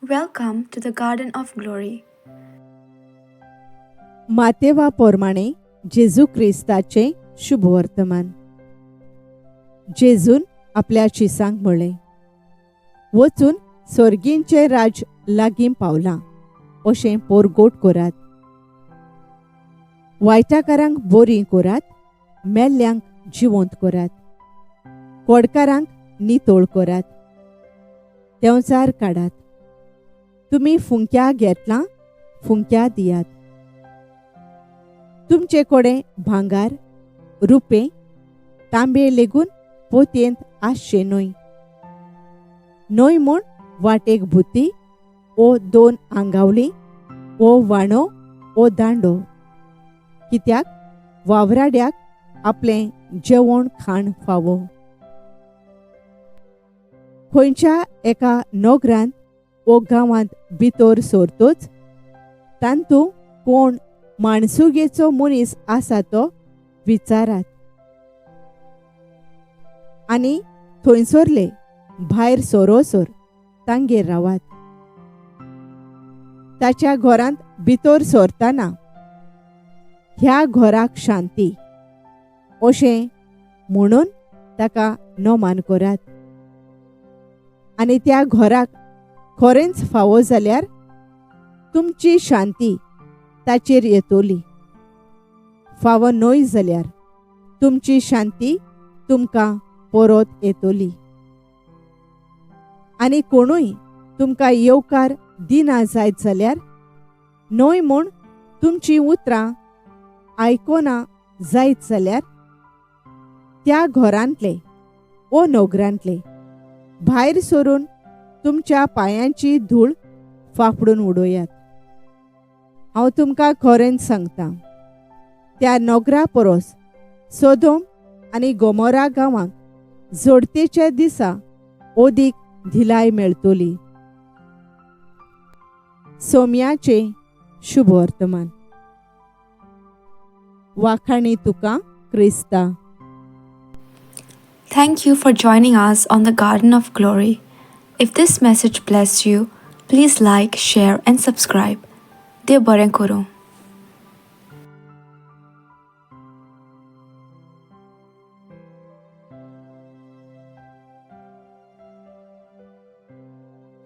Welcome to the Garden of Glory. मातेवा पोरमाणे जेजू क्रिस्ताचे शुभवर्तमान. जेजून आपल्या चिसांक म्हणलें, वचून स्वर्गींचे राज लागीं पावलां अशें पोरगोट करात. वायटाकारांक बरीं करात, मेल्ल्यांक जिवंत करात, कोडकारांक नितोळ करात, देंवचार काडात. तुमी फुंक्या घेतलां, फुंक्या दियात. तुमचे कोडे भांगार, रुपे, तांबे लेगून पोतयेंत आसचे न्हय. न्हय म्हूण वाटेक भुती ओ 2 आंगावली ओ वाणो ओ दांडो. कित्याक वावराड्याक आपलें जेवण खाण फावो. खंयच्या एका नोगरांत ओ गांवांत भितर सरतोच तांतू कोण माणसुगेचो मनीस आसा तो विचारात. आनी थंयसरले भायर सोरोसोर तांगेर रावात. ताच्या घरांत भितर सरतना ह्या घराक शांती अशें म्हणून ताका नोमान करात. आनी त्या घराक खरेंच फावो जाल्यार तुमची शांती ताचेर येतली. फावो न्हय जाल्यार तुमची शांती तुमकां परत येतली. आनी कोणूय तुमकां येवकार दिना जायत जाल्यार न्हय म्हूण तुमची उतरां आयकोना जायत जाल्यार त्या घरांतले ओ नोगरांतले भायर सरून तुमच्या पांयांची धूळ फाफडून उडोयात. हांव तुमकां खरेंच सांगतां, त्या नोगरा परस सोदोम आनी गोमोरा गांवांक जोडतेच्या दिसा ओदीक धिलाय मेळटली. सोम्याचे शुभवर्तमान. वाखाणी तुका Crysta. Thank you for joining us on the Garden of Glory. If this message blessed you, please like, share, and subscribe. Dev baren koro.